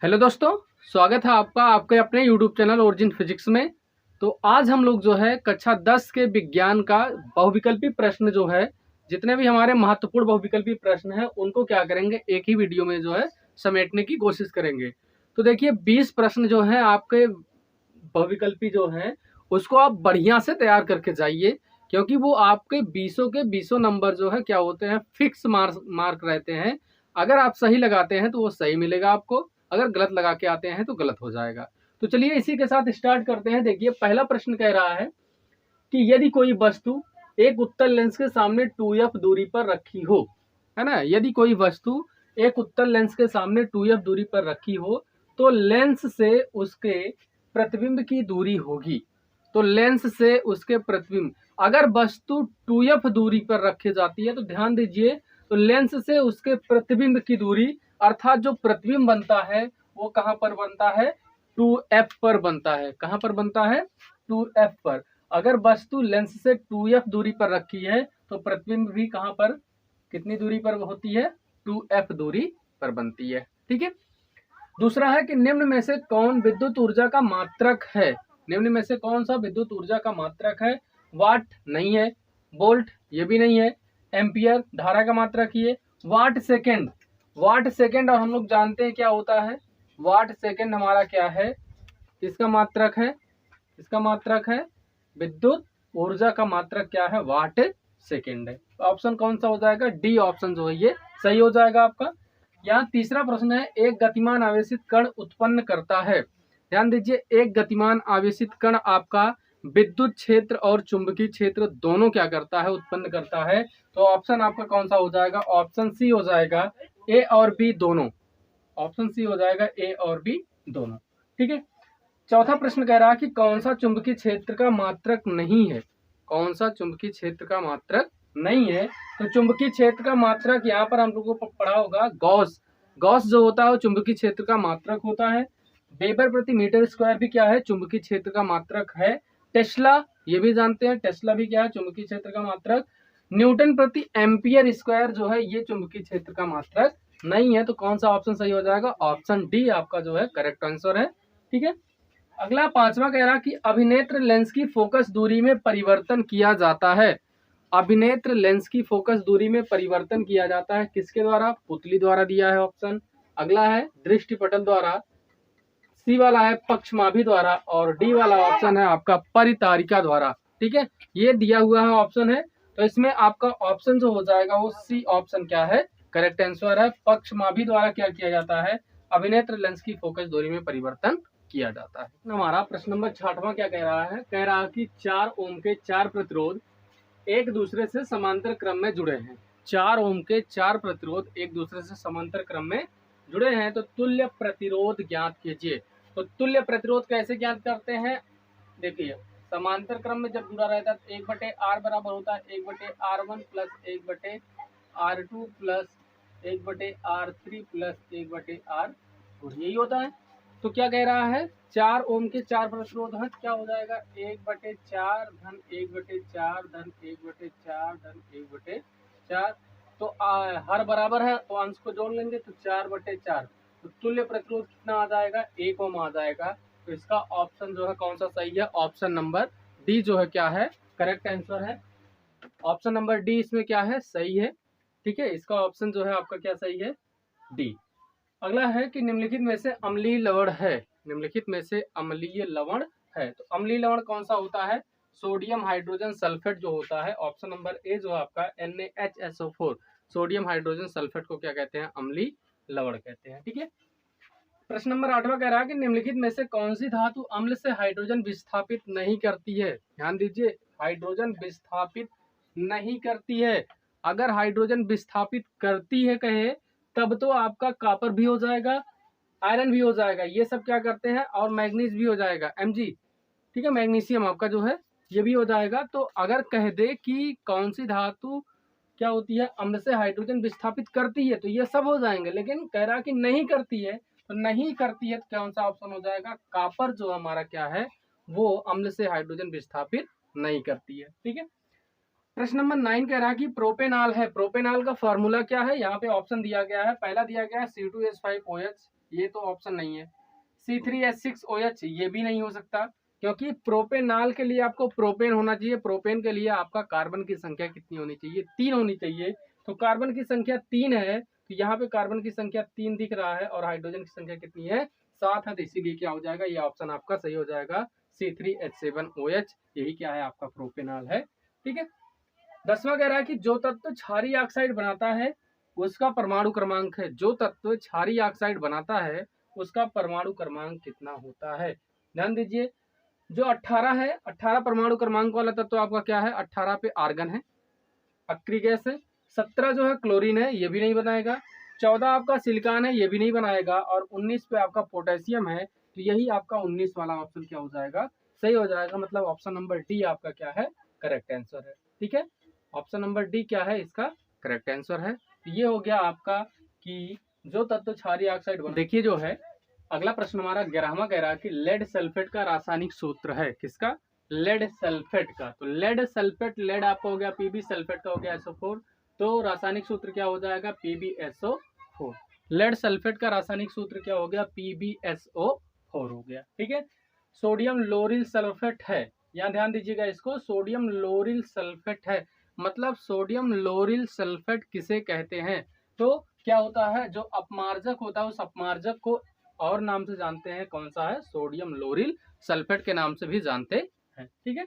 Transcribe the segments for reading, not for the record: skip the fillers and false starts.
Hello दोस्तों, स्वागत है आपका आपके अपने यूट्यूब चैनल ओरिजिन फिजिक्स में। तो आज हम लोग जो है कक्षा 10 के विज्ञान का बहुविकल्पी प्रश्न जो है, जितने भी हमारे महत्वपूर्ण बहुविकल्पी प्रश्न हैं उनको क्या करेंगे, एक ही वीडियो में जो है समेटने की कोशिश करेंगे। तो देखिए 20 प्रश्न जो हैं आपके बहुविकल्पी जो हैं उसको आप बढ़िया से तैयार करके जाइए, क्योंकि वो आपके 20 के 20 नंबर जो है क्या होते हैं, फिक्स मार्क रहते हैं। अगर आप सही लगाते हैं तो वो सही मिलेगा आपको, अगर गलत लगा के आते हैं तो गलत हो जाएगा। तो चलिए इसी के साथ स्टार्ट करते हैं। देखिए पहला प्रश्न कह रहा है कि यदि कोई वस्तु एक उत्तल लेंस के सामने 2f दूरी पर रखी हो, है ना, यदि कोई वस्तु एक उत्तल लेंस के सामने 2f दूरी पर रखी हो तो लेंस से उसके प्रतिबिंब की दूरी होगी। तो लेंस से उसके प्रतिबिंब, अगर वस्तु 2f दूरी पर रखी जाती है तो ध्यान दीजिए, तो लेंस से उसके प्रतिबिंब की दूरी अर्थात जो प्रतिबिंब बनता है वो कहां पर बनता है, 2f पर बनता है। कहां पर बनता है, 2f पर। अगर वस्तु लेंस से 2f दूरी पर रखी है तो प्रतिबिंब भी कहां पर, कितनी दूरी पर होती है, 2f दूरी पर बनती है। ठीक है। दूसरा है कि निम्न में से कौन विद्युत ऊर्जा का मात्रक है। निम्न में से कौन सा विद्युत ऊर्जा का मात्रक है। वाट नहीं है, वोल्ट ये भी नहीं है, एम्पियर धारा का मात्रक ही है, वाट सेकेंड। वाट सेकेंड, और हम लोग जानते हैं क्या होता है, वाट सेकेंड हमारा क्या है, इसका मात्रक है, इसका मात्रक है विद्युत ऊर्जा का मात्रक क्या है, वाट सेकेंड है। तो ऑप्शन कौन सा हो जाएगा, डी ऑप्शन जो है ये सही हो जाएगा आपका। यहाँ तीसरा प्रश्न है, एक गतिमान आवेशित कण उत्पन्न करता है। ध्यान दीजिए, एक गतिमान आवेशित कण आपका विद्युत क्षेत्र और चुंबकीय क्षेत्र दोनों क्या करता है, उत्पन्न करता है। तो ऑप्शन आपका कौन सा हो जाएगा, ऑप्शन सी हो जाएगा, ए और बी दोनों। ऑप्शन सी हो जाएगा, ए और बी दोनों। ठीक है। चौथा प्रश्न कह रहा है कि कौन सा चुंबकीय क्षेत्र का मात्रक नहीं है। कौन सा चुंबकीय क्षेत्र का मात्रक नहीं है। तो चुंबकीय क्षेत्र का मात्रक यहाँ पर हम लोगों को पढ़ा होगा, गॉस। गॉस जो होता है वो चुंबकीय क्षेत्र का मात्रक होता है। वेबर प्रति मीटर स्क्वायर भी क्या है, चुंबकीय क्षेत्र का मात्रक है। टेस्ला ये भी जानते हैं, टेस्ला भी क्या है, चुंबकीय क्षेत्र का मात्रक। न्यूटन प्रति एम्पियर स्क्वायर जो है ये चुंबकीय क्षेत्र का मात्रक नहीं है। तो कौन सा ऑप्शन सही हो जाएगा, ऑप्शन डी आपका जो है करेक्ट आंसर है। ठीक है। अगला पांचवा कह रहा कि अभिनेत्र लेंस की फोकस दूरी में परिवर्तन किया जाता है। अभिनेत्र लेंस की फोकस दूरी में परिवर्तन किया जाता है किसके द्वारा, पुतली द्वारा दिया है ऑप्शन। अगला है दृष्टिपटल द्वारा, सी वाला है पक्षमाभी द्वारा, और डी वाला ऑप्शन है आपका परितारिका द्वारा। ठीक है, ये दिया हुआ है ऑप्शन है। तो इसमें आपका ऑप्शन जो हो जाएगा वो सी ऑप्शन क्या है, करेक्ट आंसर है। पक्षमाभी द्वारा क्या किया जाता है, अभिनेत्र लेंस की फोकस दूरी में परिवर्तन किया जाता है। हमारा प्रश्न नंबर 6वां क्या कह रहा है, कह रहा है कि 4 ओम के 4 प्रतिरोध एक दूसरे से समांतर क्रम में जुड़े हैं। 4 ओम के 4 प्रतिरोध एक दूसरे से समांतर क्रम में जुड़े हैं, तो तुल्य प्रतिरोध ज्ञात कीजिए। तो तुल्य प्रतिरोध कैसे ज्ञात करते हैं, देखिए समांतर क्रम में जब जुड़ा रहता है तो 1/r बराबर होता है 1/r1 plus 1/r2 plus 1/r3 plus 1/r4, यही होता है। तो क्या कह रहा है, 4 ओम के 4 प्रतिरोध है, क्या हो जाएगा 1/4 धन 1/4 धन 1/4 धन 1/4। तो हर बराबर है तो अंश को जोड़ लेंगे तो 4/4। तो तुल्य प्रतिरोध कितना आ जाएगा, 1 ओम आ जाएगा। तो इसका ऑप्शन जो है कौन सा सही है, ऑप्शन नंबर डी जो है क्या है, करेक्ट आंसर है। ऑप्शन नंबर डी इसमें क्या है, सही है। ठीक है, इसका ऑप्शन जो है आपका क्या सही है, डी। अगला है कि निम्नलिखित में से अम्लीय लवण है। निम्नलिखित में से अम्लीय लवण है, तो अम्लीय लवण कौन सा होता है, सोडियम हाइड्रोजन सल्फेट जो होता है। ऑप्शन नंबर ए जो आपका NaHSO4, सोडियम हाइड्रोजन सल्फेट को क्या कहते हैं, अम्लीय लवण कहते हैं। ठीक है। प्रश्न नंबर 8वां कह रहा है कि निम्नलिखित में से कौन सी धातु अम्ल से हाइड्रोजन विस्थापित नहीं करती है। ध्यान दीजिए, हाइड्रोजन विस्थापित नहीं करती है। अगर हाइड्रोजन विस्थापित करती है कहे तब तो आपका कॉपर भी हो जाएगा, आयरन भी हो जाएगा, ये सब क्या करते हैं, और मैग्नीज भी हो जाएगा, Mg। ठीक है, मैग्नीशियम आपका जो है ये भी हो जाएगा। तो अगर कह दे कि कौन सी धातु क्या होती है, अम्ल से हाइड्रोजन विस्थापित करती है, तो ये सब हो जाएंगे, लेकिन कह रहा कि नहीं करती है, तो नहीं करती है तो कौन सा ऑप्शन हो जाएगा, कॉपर जो हमारा क्या है वो अम्ल से हाइड्रोजन विस्थापित नहीं करती है। ठीक है। प्रश्न नंबर 9 कह रहा है कि प्रोपेनॉल है, प्रोपेनॉल का फॉर्मूला क्या है। यहाँ पे ऑप्शन दिया गया है, पहला दिया गया है C2H5OH, ये तो ऑप्शन नहीं है। C3H6OH ये भी नहीं हो सकता, क्योंकि प्रोपेनाल के लिए आपको प्रोपेन होना चाहिए, प्रोपेन के लिए आपका कार्बन की संख्या कितनी होनी चाहिए, 3 होनी चाहिए। तो कार्बन की संख्या 3 है, तो यहाँ पे कार्बन की संख्या 3 दिख रहा है और हाइड्रोजन की संख्या कितनी है, 7 है, तो इसीलिए क्या हो जाएगा, ये ऑप्शन आपका सही हो जाएगा, C3H7OH, यही क्या है आपका प्रोपेनाल है। ठीक है। 10वां कह रहा है कि जो तत्व क्षारीय ऑक्साइड बनाता है उसका परमाणु क्रमांक है, जो तत्व क्षारीय ऑक्साइड बनाता है उसका परमाणु क्रमांक कितना होता है। ध्यान दीजिए, जो 18 है, 18 परमाणु क्रमांक वाला तत्व आपका क्या है, 18 पे आर्गन है, अक्री गैस है। 17 जो है क्लोरीन है, ये भी नहीं बनाएगा। 14 आपका सिलिकॉन है, ये भी नहीं बनाएगा। और 19 पे आपका पोटेशियम है, तो यही आपका 19 वाला ऑप्शन क्या हो जाएगा, सही हो जाएगा। मतलब ऑप्शन नंबर डी आपका क्या है, करेक्ट आंसर है। ठीक है, ऑप्शन नंबर डी क्या है, इसका करेक्ट आंसर है। तो ये हो गया आपका कि जो तत्व क्षारीय ऑक्साइड। देखिए जो है अगला प्रश्न हमारा 11वां कह रहा है कि लेड सल्फेट का रासायनिक सूत्र है, किसका, लेड सल्फेट का। तो लेड सल्फेट, लेड आपका हो गया Pb, सल्फेट का हो गया SO4, तो रासायनिक सूत्र क्या हो जाएगा, PbSO4। लेड सल्फेट का रासायनिक सूत्र क्या हो गया, PbSO4 हो गया। ठीक है। सोडियम लोरिल सल्फेट है, यहाँ ध्यान दीजिएगा, इसको सोडियम लोरिल सल्फेट है, मतलब सोडियम लोरिल सल्फेट किसे कहते हैं, तो क्या होता है, जो अपमार्जक होता है उस अपमार्जक को और नाम से जानते हैं, कौन सा है, सोडियम लोरिल सल्फेट के नाम से भी जानते हैं। ठीक है।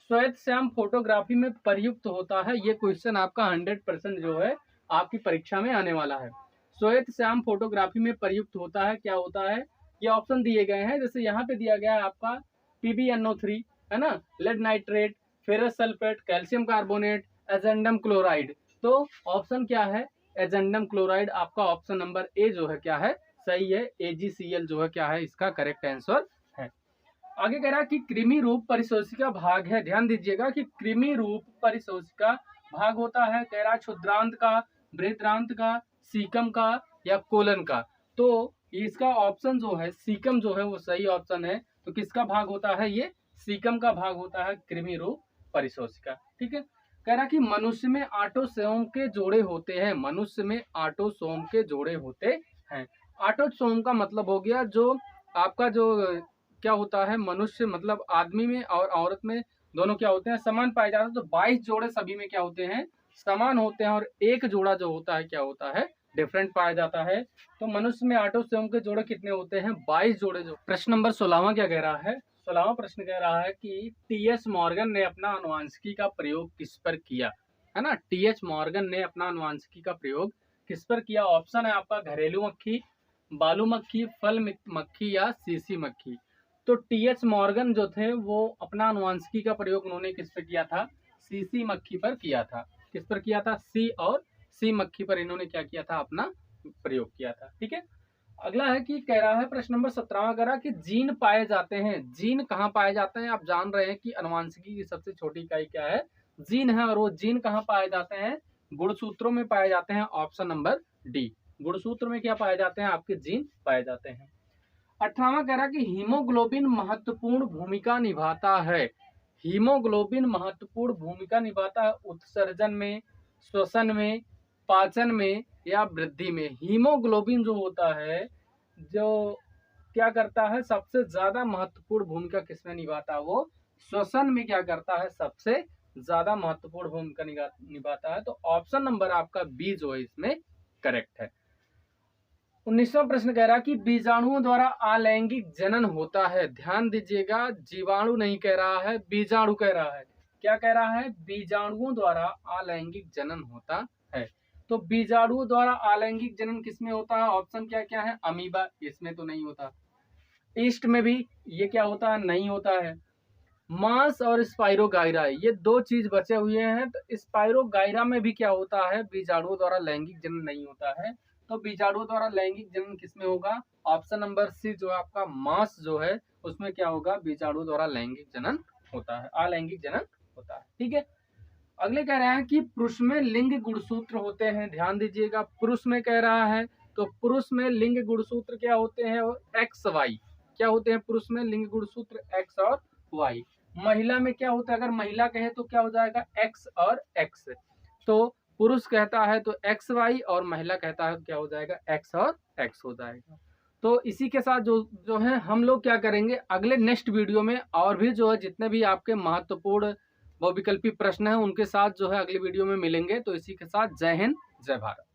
श्वेत श्याम फोटोग्राफी में प्रयुक्त होता है, ये क्वेश्चन आपका 100% जो है आपकी परीक्षा में आने वाला है। श्वेत श्याम फोटोग्राफी में प्रयुक्त होता है, क्या होता है, ये ऑप्शन दिए गए हैं। जैसे यहाँ पे दिया गया है आपका PbNO3 है ना, lead nitrate, ferrous sulphate, calcium carbonate, एजेंडम क्लोराइड। तो ऑप्शन क्या है, एजेंडम क्लोराइड आपका ऑप्शन नंबर ए जो है क्या है, सही है। AgCl जो है क्या है, इसका करेक्ट आंसर है। आगे कह रहा है कि कृमि रूप परिशोषिका भाग है, ध्यान दीजिएगा कि कृमि रूप परिशोषिका भाग होता है, कह रहा है क्षुद्रांत का, बृहदांत का, सीकम का या कोलन का। तो इसका ऑप्शन जो है सीकम जो है वो सही ऑप्शन है। तो किसका भाग होता है, ये सीकम का भाग होता है, कृमि रूप परिशोषिका। ठीक है। कह रहा कि मनुष्य में ऑटोसोम के जोड़े होते हैं, मनुष्य में ऑटोसोम के जोड़े होते हैं। ऑटोसोम का मतलब हो गया जो आपका जो क्या होता है, मनुष्य मतलब आदमी में और औरत में दोनों क्या होते हैं, समान पाए जाते हैं। तो 22 जोड़े सभी में क्या होते हैं, समान होते हैं, और एक जोड़ा जो होता है क्या होता है, डिफरेंट पाया जाता है। तो मनुष्य में ऑटोसोम के जोड़े कितने होते हैं, 22 जोड़े। जो प्रश्न नंबर 16वां क्या कह रहा है, 16वां प्रश्न कह रहा है कि TH मॉर्गन ने अपना अनुवांशिकी का प्रयोग किस पर किया, है ना। TH मॉर्गन ने अपना अनुवांशिकी का प्रयोग किस पर किया। ऑप्शन है आपका घरेलू मक्खी, बालू मक्खी, फल मक्खी या सीसी मक्खी। तो TH मॉर्गन जो थे वो अपना अनुवांशिकी का प्रयोग उन्होंने किस पर किया था, सीसी मक्खी पर किया था। किस पर किया था, सी और सी मक्खी पर इन्होंने क्या किया था, अपना प्रयोग किया था। ठीक है। अगला है कि कह रहा है प्रश्न नंबर 17वां कह रहा है कि जीन पाए जाते हैं, जीन कहाँ पाए जाते हैं। आप जान रहे हैं कि अनुवांशिकी की सबसे छोटी इकाई क्या है, जीन है, और वो जीन कहाँ पाए जाते हैं, गुणसूत्रों में पाए जाते हैं। ऑप्शन नंबर डी, गुणसूत्र में क्या पाए जाते हैं, आपके जीन पाए जाते हैं। 18वां कह रहा है कि हीमोग्लोबिन महत्वपूर्ण भूमिका निभाता है, हीमोग्लोबिन महत्वपूर्ण भूमिका निभाता है उत्सर्जन में, श्वसन में, पाचन में या वृद्धि में। हीमोग्लोबिन जो होता है, जो क्या करता है, सबसे ज्यादा महत्वपूर्ण भूमिका किसमें निभाता है, वो श्वसन में क्या करता है, सबसे ज्यादा महत्वपूर्ण भूमिका निभाता है। तो ऑप्शन नंबर आपका बी जो है इसमें करेक्ट है। 19वां प्रश्न कह रहा है कि बीजाणुओं द्वारा अलैंगिक जनन होता है। ध्यान दीजिएगा, जीवाणु नहीं कह रहा है, बीजाणु कह रहा है। क्या कह रहा है, बीजाणुओं द्वारा अलैंगिक जनन होता है। तो बीजाणुओं द्वारा अलैंगिक जनन किसमें होता है, ऑप्शन क्या क्या है, अमीबा, इसमें तो नहीं होता। ईस्ट में भी ये क्या होता है, नहीं होता है। मांस और स्पाइरोगाइरा, ये दो चीज बचे हुए हैं। तो स्पाइरोगाइरा में भी क्या होता है, बीजाणुओं द्वारा लैंगिक जनन नहीं होता है। तो बीजाणुओं द्वारा लैंगिक जनन किसमें होगा, ऑप्शन नंबर सी जो आपका मांस जो है उसमें क्या होगा, बीजाणुओं द्वारा लैंगिक जनन होता है, अलैंगिक जनन होता है। ठीक है। अगले कह रहे हैं कि पुरुष में लिंग गुणसूत्र होते हैं। ध्यान दीजिएगा, पुरुष में कह रहा है, तो पुरुष में लिंग गुणसूत्र क्या होते हैं, एक्स वाई। क्या होते हैं पुरुष में लिंग गुणसूत्र, एक्स और वाई। महिला में क्या होता है, अगर महिला कहे तो क्या हो जाएगा, एक्स और एक्स। तो पुरुष कहता है तो एक्स वाई, और महिला कहता है तो क्या हो जाएगा, एक्स और एक्स हो जाएगा। तो इसी के साथ जो जो है हम लोग क्या करेंगे अगले नेक्स्ट वीडियो में, और भी जो है जितने भी आपके महत्वपूर्ण बहुविकल्पी प्रश्न हैं उनके साथ जो है अगली वीडियो में मिलेंगे। तो इसी के साथ जय हिंद, जय भारत।